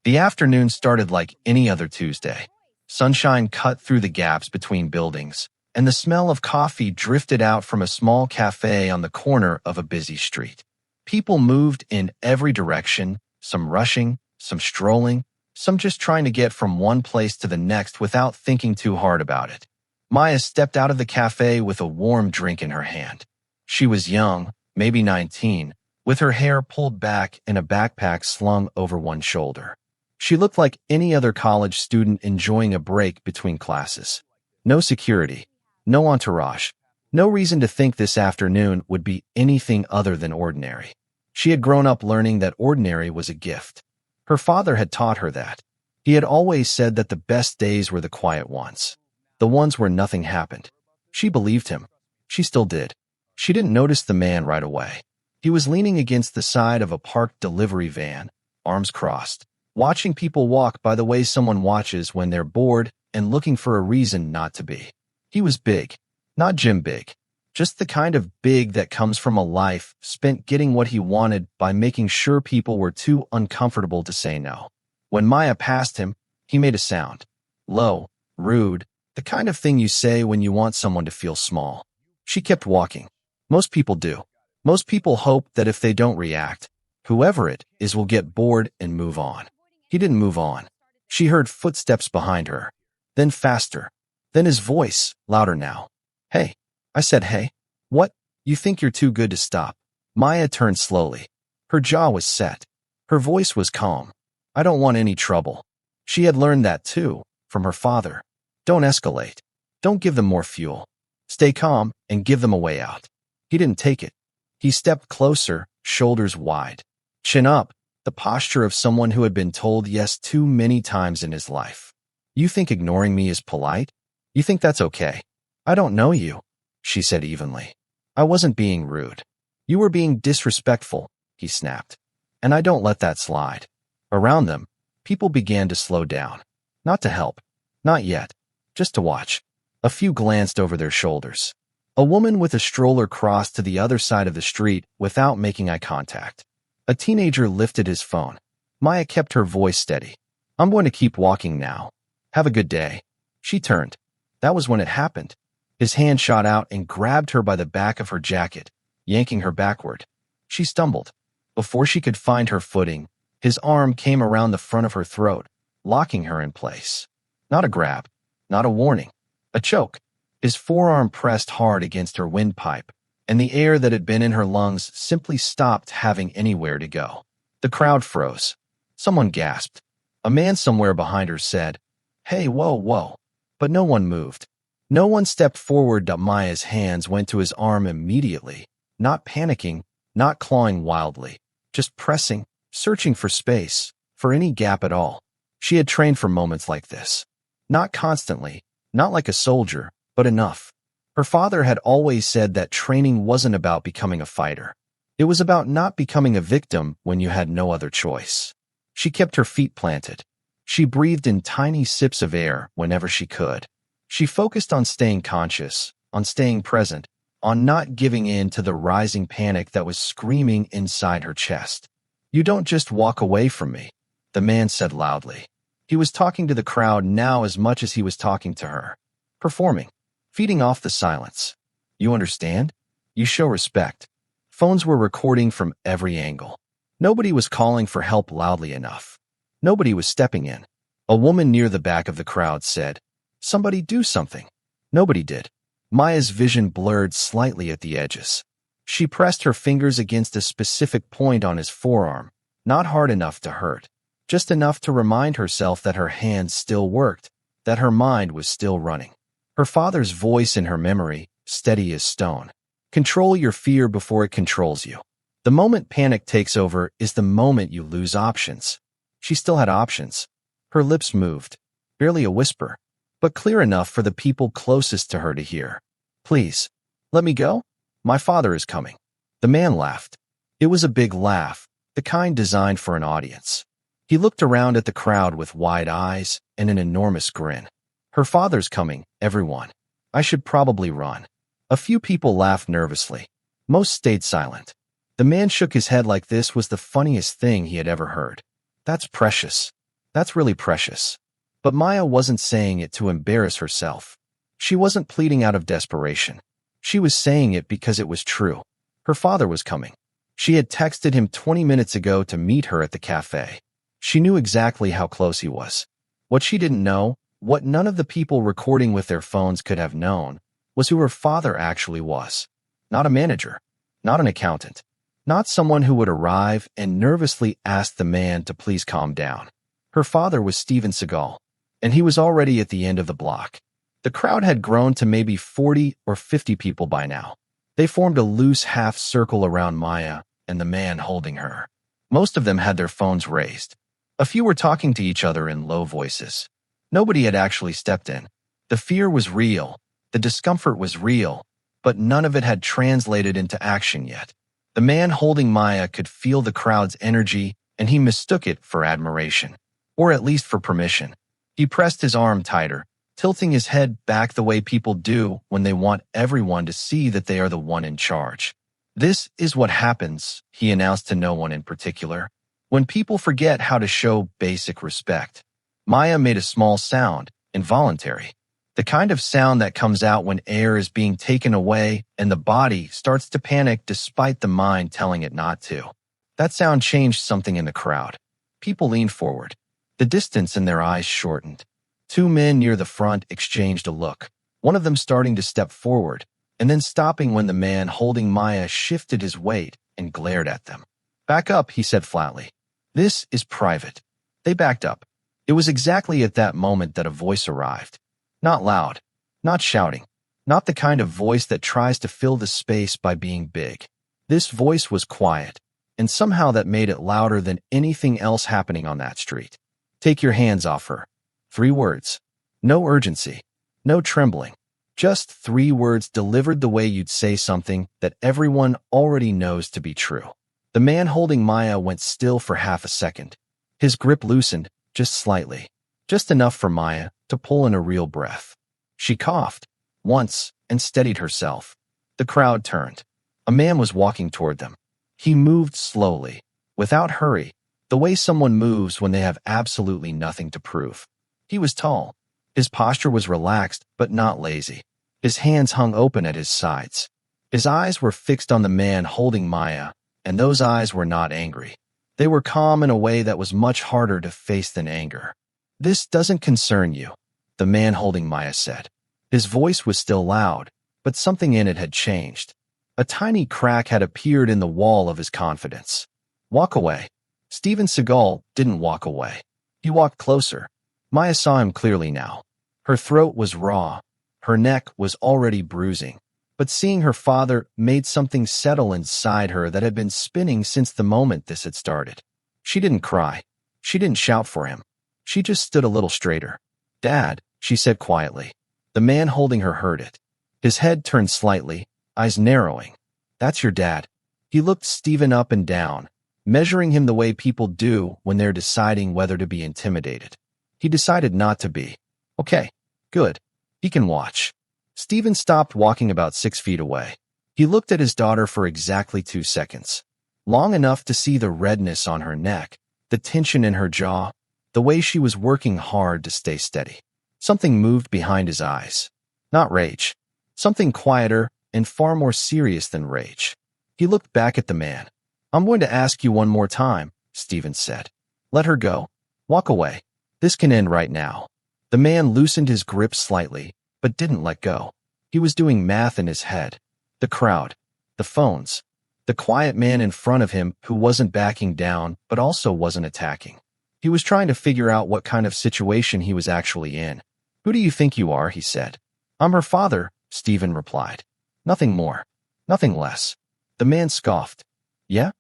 The afternoon started like any other Tuesday. Sunshine cut through the gaps between buildings, and the smell of coffee drifted out from a small cafe on the corner of a busy street. People moved in every direction, some rushing, some strolling, some just trying to get from one place to the next without thinking too hard about it. Maya stepped out of the cafe with a warm drink in her hand. She was young, maybe 19, with her hair pulled back and a backpack slung over one shoulder. She looked like any other college student enjoying a break between classes. No security, no entourage, no reason to think this afternoon would be anything other than ordinary. She had grown up learning that ordinary was a gift. Her father had taught her that. He had always said that the best days were the quiet ones, the ones where nothing happened. She believed him. She still did. She didn't notice the man right away. He was leaning against the side of a parked delivery van, arms crossed, watching people walk by the way someone watches when they're bored and looking for a reason not to be. He was big, not gym big, just the kind of big that comes from a life spent getting what he wanted by making sure people were too uncomfortable to say no. When Maya passed him, he made a sound. Low, rude, the kind of thing you say when you want someone to feel small. She kept walking. Most people do. Most people hope that if they don't react, whoever it is will get bored and move on. He didn't move on. She heard footsteps behind her, then faster, then his voice, louder now. Hey. I said, hey. What? You think you're too good to stop? Maya turned slowly. Her jaw was set. Her voice was calm. I don't want any trouble. She had learned that too, from her father. Don't escalate. Don't give them more fuel. Stay calm and give them a way out. He didn't take it. He stepped closer, shoulders wide. Chin up, the posture of someone who had been told yes too many times in his life. You think ignoring me is polite? You think that's okay? I don't know you, she said evenly. I wasn't being rude. You were being disrespectful, he snapped. And I don't let that slide. Around them, people began to slow down. Not to help. Not yet. Just to watch. A few glanced over their shoulders. A woman with a stroller crossed to the other side of the street without making eye contact. A teenager lifted his phone. Maya kept her voice steady. I'm going to keep walking now. Have a good day. She turned. That was when it happened. His hand shot out and grabbed her by the back of her jacket, yanking her backward. She stumbled. Before she could find her footing, his arm came around the front of her throat, locking her in place. Not a grab, not a warning, a choke. His forearm pressed hard against her windpipe, and the air that had been in her lungs simply stopped having anywhere to go. The crowd froze. Someone gasped. A man somewhere behind her said, Hey, whoa, whoa. But no one moved. No one stepped forward. Maya's hands went to his arm immediately, not panicking, not clawing wildly, just pressing, searching for space, for any gap at all. She had trained for moments like this. Not constantly, not like a soldier, but enough. Her father had always said that training wasn't about becoming a fighter. It was about not becoming a victim when you had no other choice. She kept her feet planted. She breathed in tiny sips of air whenever she could. She focused on staying conscious, on staying present, on not giving in to the rising panic that was screaming inside her chest. You don't just walk away from me, the man said loudly. He was talking to the crowd now as much as he was talking to her. Performing, feeding off the silence. You understand? You show respect. Phones were recording from every angle. Nobody was calling for help loudly enough. Nobody was stepping in. A woman near the back of the crowd said, Somebody do something. Nobody did. Maya's vision blurred slightly at the edges. She pressed her fingers against a specific point on his forearm, not hard enough to hurt, just enough to remind herself that her hands still worked, that her mind was still running. Her father's voice in her memory, steady as stone. Control your fear before it controls you. The moment panic takes over is the moment you lose options. She still had options. Her lips moved, barely a whisper, but clear enough for the people closest to her to hear. Please, let me go? My father is coming. The man laughed. It was a big laugh, the kind designed for an audience. He looked around at the crowd with wide eyes and an enormous grin. Her father's coming, everyone. I should probably run. A few people laughed nervously. Most stayed silent. The man shook his head like this was the funniest thing he had ever heard. That's precious. That's really precious. But Maya wasn't saying it to embarrass herself. She wasn't pleading out of desperation. She was saying it because it was true. Her father was coming. She had texted him 20 minutes ago to meet her at the cafe. She knew exactly how close he was. What she didn't know, what none of the people recording with their phones could have known, was who her father actually was. Not a manager. Not an accountant. Not someone who would arrive and nervously ask the man to please calm down. Her father was Steven Seagal, and he was already at the end of the block. The crowd had grown to maybe 40 or 50 people by now. They formed a loose half circle around Maya and the man holding her. Most of them had their phones raised. A few were talking to each other in low voices. Nobody had actually stepped in. The fear was real. The discomfort was real, but none of it had translated into action yet. The man holding Maya could feel the crowd's energy, and he mistook it for admiration, or at least for permission. He pressed his arm tighter, tilting his head back the way people do when they want everyone to see that they are the one in charge. This is what happens, he announced to no one in particular, when people forget how to show basic respect. Maya made a small sound, involuntary. The kind of sound that comes out when air is being taken away and the body starts to panic despite the mind telling it not to. That sound changed something in the crowd. People leaned forward. The distance in their eyes shortened. Two men near the front exchanged a look, one of them starting to step forward, and then stopping when the man holding Maya shifted his weight and glared at them. "Back up," he said flatly. "This is private." They backed up. It was exactly at that moment that a voice arrived. Not loud, not shouting, not the kind of voice that tries to fill the space by being big. This voice was quiet, and somehow that made it louder than anything else happening on that street. "Take your hands off her." 3 words. No urgency, no trembling. Just 3 words delivered the way you'd say something that everyone already knows to be true. The man holding Maya went still for half a second. His grip loosened, just slightly, just enough for Maya to pull in a real breath. She coughed once and steadied herself. The crowd turned. A man was walking toward them. He moved slowly, without hurry, the way someone moves when they have absolutely nothing to prove. He was tall. His posture was relaxed but not lazy. His hands hung open at his sides. His eyes were fixed on the man holding Maya, and those eyes were not angry. They were calm in a way that was much harder to face than anger. "This doesn't concern you," the man holding Maya said. His voice was still loud, but something in it had changed. A tiny crack had appeared in the wall of his confidence. "Walk away." Steven Seagal didn't walk away. He walked closer. Maya saw him clearly now. Her throat was raw. Her neck was already bruising. But seeing her father made something settle inside her that had been spinning since the moment this had started. She didn't cry. She didn't shout for him. She just stood a little straighter. "Dad," she said quietly. The man holding her heard it. His head turned slightly, eyes narrowing. "That's your dad." He looked Steven up and down, measuring him the way people do when they're deciding whether to be intimidated. He decided not to be. "Okay, good. He can watch." Steven stopped walking about 6 feet away. He looked at his daughter for exactly 2 seconds. Long enough to see the redness on her neck, the tension in her jaw, the way she was working hard to stay steady. Something moved behind his eyes. Not rage. Something quieter and far more serious than rage. He looked back at the man. "I'm going to ask you one more time," Steven said. "Let her go. Walk away. This can end right now." The man loosened his grip slightly, but didn't let go. He was doing math in his head. The crowd. The phones. The quiet man in front of him who wasn't backing down but also wasn't attacking. He was trying to figure out what kind of situation he was actually in. "Who do you think you are?" he said. "I'm her father," Steven replied. "Nothing more. Nothing less." The man scoffed. "Yeah?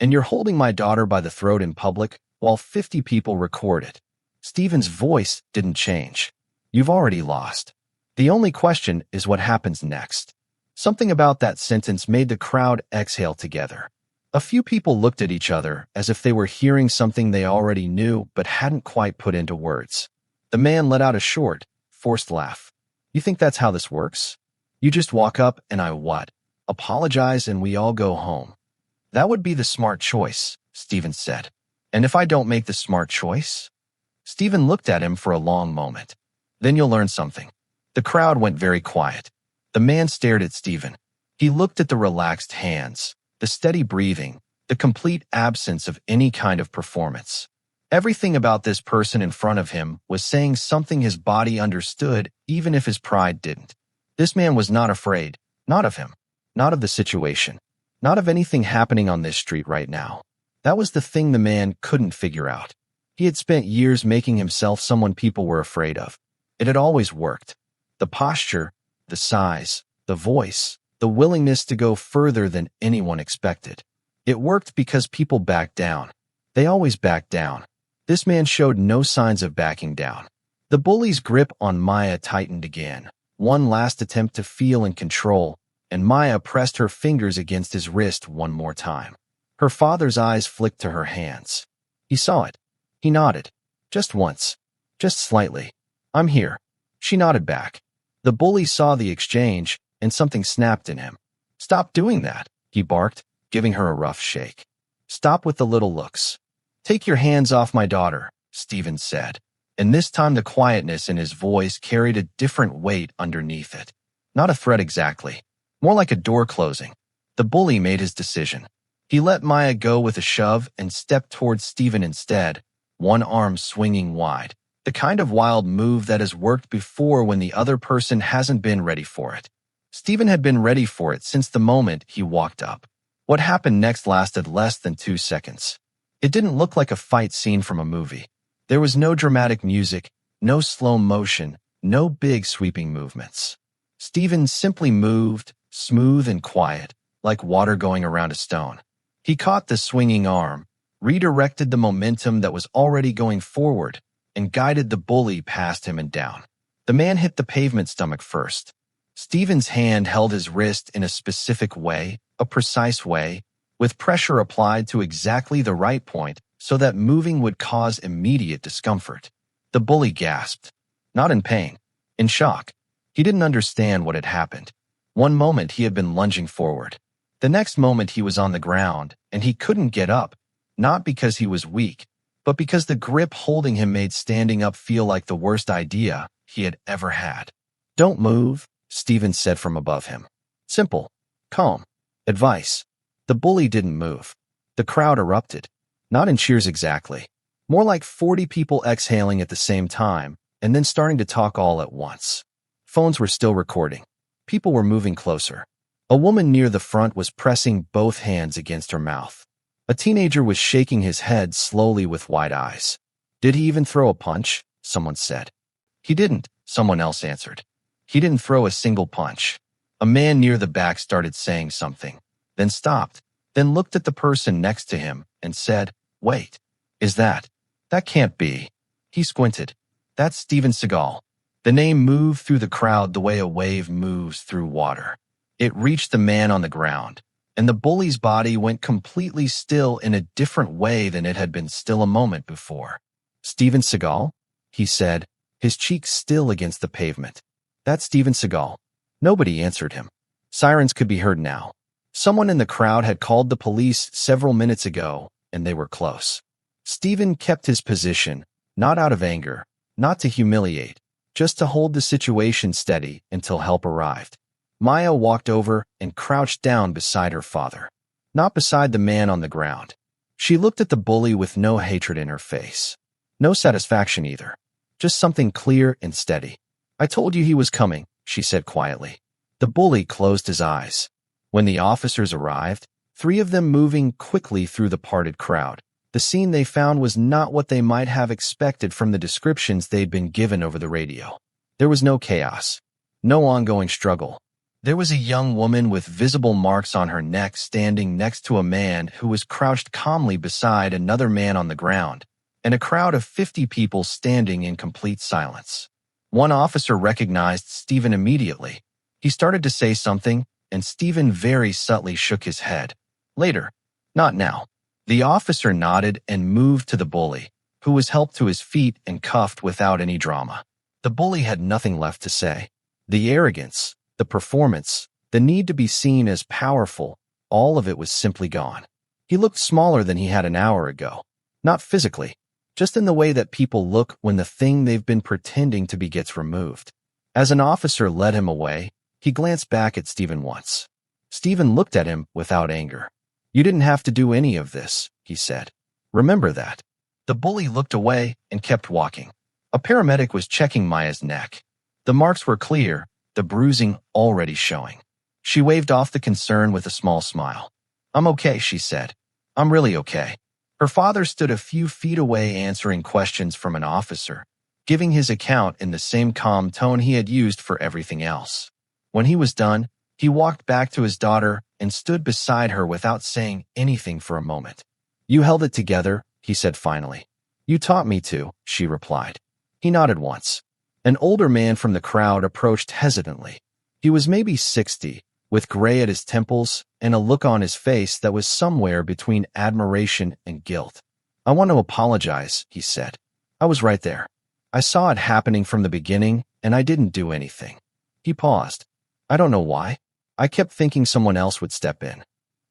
And you're holding my daughter by the throat in public while 50 people record it." Steven's voice didn't change. "You've already lost. The only question is what happens next." Something about that sentence made the crowd exhale together. A few people looked at each other as if they were hearing something they already knew but hadn't quite put into words. The man let out a short, forced laugh. "You think that's how this works? You just walk up and I what? Apologize and we all go home." "That would be the smart choice," Steven said. And if I don't make the smart choice? Steven looked at him for a long moment. Then you'll learn something. The crowd went very quiet. The man stared at Steven. He looked at the relaxed hands, the steady breathing, the complete absence of any kind of performance. Everything about this person in front of him was saying something his body understood, even if his pride didn't. This man was not afraid, not of him, not of the situation, not of anything happening on this street right now. That was the thing the man couldn't figure out. He had spent years making himself someone people were afraid of. It had always worked. The posture, the size, the voice, the willingness to go further than anyone expected. It worked because people backed down. They always backed down. This man showed no signs of backing down. The bully's grip on Maya tightened again. One last attempt to feel and control, and Maya pressed her fingers against his wrist one more time. Her father's eyes flicked to her hands. He saw it. He nodded. Just once. Just slightly. I'm here. She nodded back. The bully saw the exchange, and something snapped in him. Stop doing that, he barked, giving her a rough shake. Stop with the little looks. Take your hands off my daughter, Steven said. And this time the quietness in his voice carried a different weight underneath it. Not a threat exactly. More like a door closing. The bully made his decision. He let Maya go with a shove and stepped towards Steven instead, one arm swinging wide. The kind of wild move that has worked before when the other person hasn't been ready for it. Steven had been ready for it since the moment he walked up. What happened next lasted less than 2 seconds. It didn't look like a fight scene from a movie. There was no dramatic music, no slow motion, no big sweeping movements. Steven simply moved, smooth and quiet, like water going around a stone. He caught the swinging arm, redirected the momentum that was already going forward, and guided the bully past him and down. The man hit the pavement stomach first. Steven's hand held his wrist in a specific way, a precise way, with pressure applied to exactly the right point so that moving would cause immediate discomfort. The bully gasped. Not in pain. In shock. He didn't understand what had happened. One moment he had been lunging forward. The next moment he was on the ground, and he couldn't get up, not because he was weak, but because the grip holding him made standing up feel like the worst idea he had ever had. Don't move, Steven said from above him. Simple. Calm. Advice. The bully didn't move. The crowd erupted. Not in cheers exactly. More like 40 people exhaling at the same time, and then starting to talk all at once. Phones were still recording. People were moving closer. A woman near the front was pressing both hands against her mouth. A teenager was shaking his head slowly with wide eyes. Did he even throw a punch? Someone said. He didn't, someone else answered. He didn't throw a single punch. A man near the back started saying something, then stopped, then looked at the person next to him and said, Wait, is that? That can't be. He squinted. That's Steven Seagal. The name moved through the crowd the way a wave moves through water. It reached the man on the ground, and the bully's body went completely still in a different way than it had been still a moment before. Steven Seagal? He said, his cheeks still against the pavement. That's Steven Seagal. Nobody answered him. Sirens could be heard now. Someone in the crowd had called the police several minutes ago, and they were close. Steven kept his position, not out of anger, not to humiliate, just to hold the situation steady until help arrived. Maya walked over and crouched down beside her father, not beside the man on the ground. She looked at the bully with no hatred in her face. No satisfaction either. Just something clear and steady. I told you he was coming, she said quietly. The bully closed his eyes. When the officers arrived, 3 of them moving quickly through the parted crowd, the scene they found was not what they might have expected from the descriptions they'd been given over the radio. There was no chaos. No ongoing struggle. There was a young woman with visible marks on her neck standing next to a man who was crouched calmly beside another man on the ground, and a crowd of 50 people standing in complete silence. One officer recognized Steven immediately. He started to say something, and Steven very subtly shook his head. Later. Not now. The officer nodded and moved to the bully, who was helped to his feet and cuffed without any drama. The bully had nothing left to say. The arrogance, the performance, the need to be seen as powerful, all of it was simply gone. He looked smaller than he had an hour ago. Not physically, just in the way that people look when the thing they've been pretending to be gets removed. As an officer led him away, he glanced back at Steven once. Steven looked at him without anger. "You didn't have to do any of this," he said. "Remember that." The bully looked away and kept walking. A paramedic was checking Maya's neck. The marks were clear, the bruising already showing. She waved off the concern with a small smile. "I'm okay," she said. "I'm really okay." Her father stood a few feet away answering questions from an officer, giving his account in the same calm tone he had used for everything else. When he was done, he walked back to his daughter and stood beside her without saying anything for a moment. "You held it together," he said finally. "You taught me to," she replied. He nodded once. An older man from the crowd approached hesitantly. He was maybe 60, with gray at his temples and a look on his face that was somewhere between admiration and guilt. "I want to apologize," he said. "I was right there. I saw it happening from the beginning, and I didn't do anything." He paused. "I don't know why. I kept thinking someone else would step in."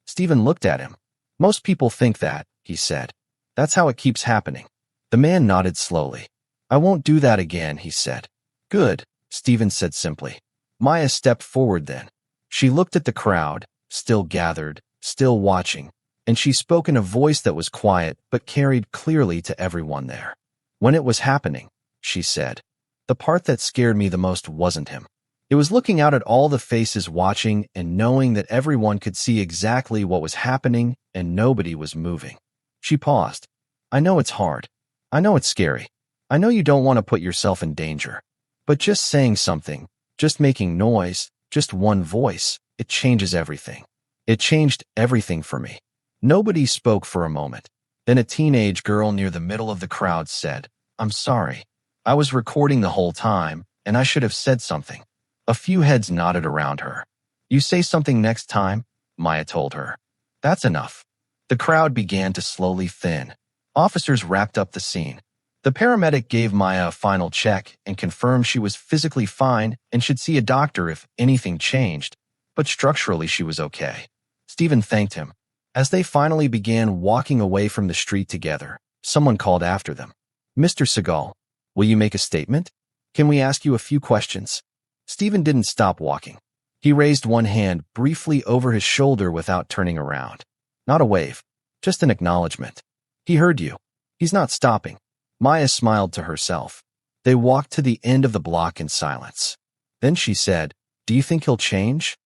Steven looked at him. "Most people think that," he said. "That's how it keeps happening." The man nodded slowly. "I won't do that again," he said. "Good," Steven said simply. Maya stepped forward then. She looked at the crowd, still gathered, still watching, and she spoke in a voice that was quiet but carried clearly to everyone there. "When it was happening," she said, "the part that scared me the most wasn't him. It was looking out at all the faces watching and knowing that everyone could see exactly what was happening and nobody was moving." She paused. "I know it's hard. I know it's scary. I know you don't want to put yourself in danger. But just saying something, just making noise, just one voice, it changes everything. It changed everything for me." Nobody spoke for a moment. Then a teenage girl near the middle of the crowd said, "I'm sorry. I was recording the whole time, and I should have said something." A few heads nodded around her. "You say something next time," Maya told her. "That's enough." The crowd began to slowly thin. Officers wrapped up the scene. The paramedic gave Maya a final check and confirmed she was physically fine and should see a doctor if anything changed, but structurally she was okay. Steven thanked him. As they finally began walking away from the street together, someone called after them. "Mr. Seagal, will you make a statement? Can we ask you a few questions?" Steven didn't stop walking. He raised one hand briefly over his shoulder without turning around. Not a wave, just an acknowledgement. "He heard you. He's not stopping." Maya smiled to herself. They walked to the end of the block in silence. Then she said, "Do you think he'll change?"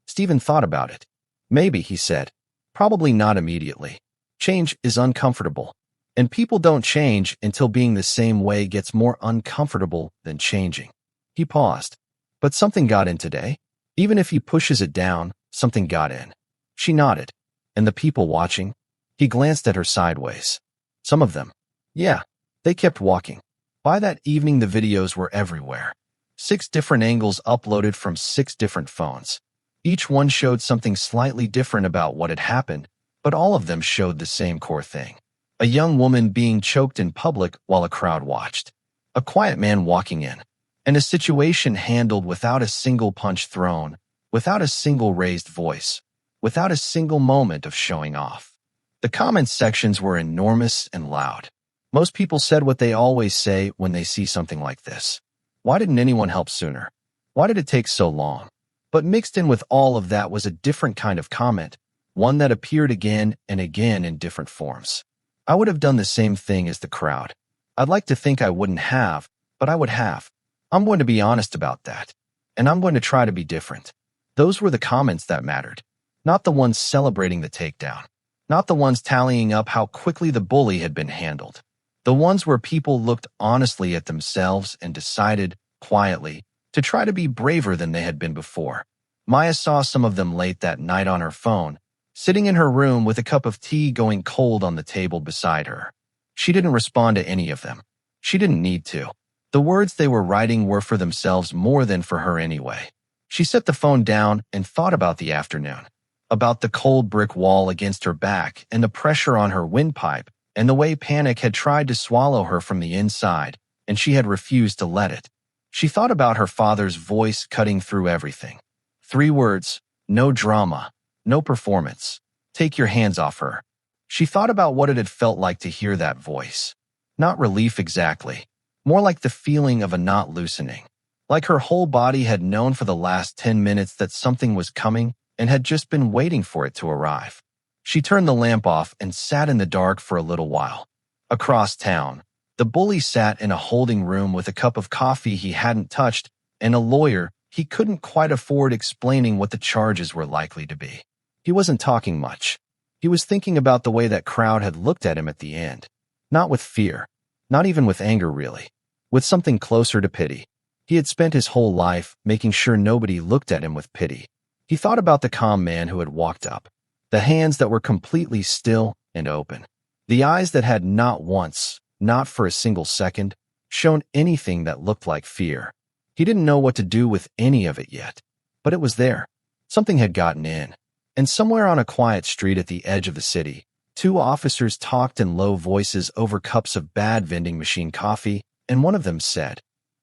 Steven thought about it. "Maybe," he said. "Probably not immediately. Change is uncomfortable. And people don't change until being the same way gets more uncomfortable than changing." He paused. "But something got in today. Even if he pushes it down, something got in." She nodded. "And the people watching?" He glanced at her sideways. "Some of them. Yeah." They kept walking. By that evening, the videos were everywhere. 6 different angles uploaded from 6 different phones. Each one showed something slightly different about what had happened, but all of them showed the same core thing. A young woman being choked in public while a crowd watched. A quiet man walking in. And a situation handled without a single punch thrown, without a single raised voice, without a single moment of showing off. The comment sections were enormous and loud. Most people said what they always say when they see something like this. Why didn't anyone help sooner? Why did it take so long? But mixed in with all of that was a different kind of comment, one that appeared again and again in different forms. I would have done the same thing as the crowd. I'd like to think I wouldn't have, but I would have. I'm going to be honest about that. And I'm going to try to be different. Those were the comments that mattered, not the ones celebrating the takedown, not the ones tallying up how quickly the bully had been handled. The ones where people looked honestly at themselves and decided, quietly, to try to be braver than they had been before. Maya saw some of them late that night on her phone, sitting in her room with a cup of tea going cold on the table beside her. She didn't respond to any of them. She didn't need to. The words they were writing were for themselves more than for her anyway. She set the phone down and thought about the afternoon, about the cold brick wall against her back and the pressure on her windpipe, and the way panic had tried to swallow her from the inside, and she had refused to let it. She thought about her father's voice cutting through everything. 3 words, no drama, no performance. Take your hands off her. She thought about what it had felt like to hear that voice. Not relief exactly, more like the feeling of a knot loosening. Like her whole body had known for the last 10 minutes that something was coming and had just been waiting for it to arrive. She turned the lamp off and sat in the dark for a little while. Across town, the bully sat in a holding room with a cup of coffee he hadn't touched and a lawyer he couldn't quite afford explaining what the charges were likely to be. He wasn't talking much. He was thinking about the way that crowd had looked at him at the end. Not with fear, not even with anger really, with something closer to pity. He had spent his whole life making sure nobody looked at him with pity. He thought about the calm man who had walked up, the hands that were completely still and open, the eyes that had not once, not for a single second, shown anything that looked like fear. He didn't know what to do with any of it yet, but it was there. Something had gotten in. And somewhere on a quiet street at the edge of the city, two officers talked in low voices over cups of bad vending machine coffee, and one of them said,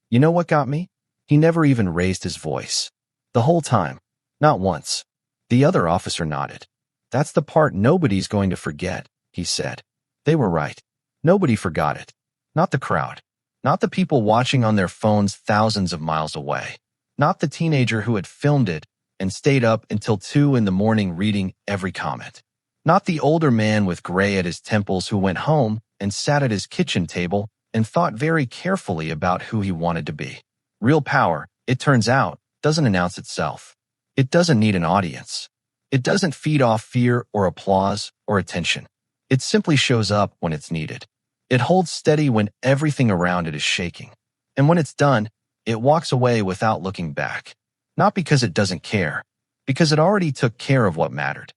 "You know what got me?" He never even raised his voice. The whole time. Not once. The other officer nodded. "That's the part nobody's going to forget," he said. They were right. Nobody forgot it. Not the crowd. Not the people watching on their phones thousands of miles away. Not the teenager who had filmed it and stayed up until 2 in the morning reading every comment. Not the older man with gray at his temples who went home and sat at his kitchen table and thought very carefully about who he wanted to be. Real power, it turns out, doesn't announce itself. It doesn't need an audience. It doesn't feed off fear or applause or attention. It simply shows up when it's needed. It holds steady when everything around it is shaking. And when it's done, it walks away without looking back. Not because it doesn't care, because it already took care of what mattered.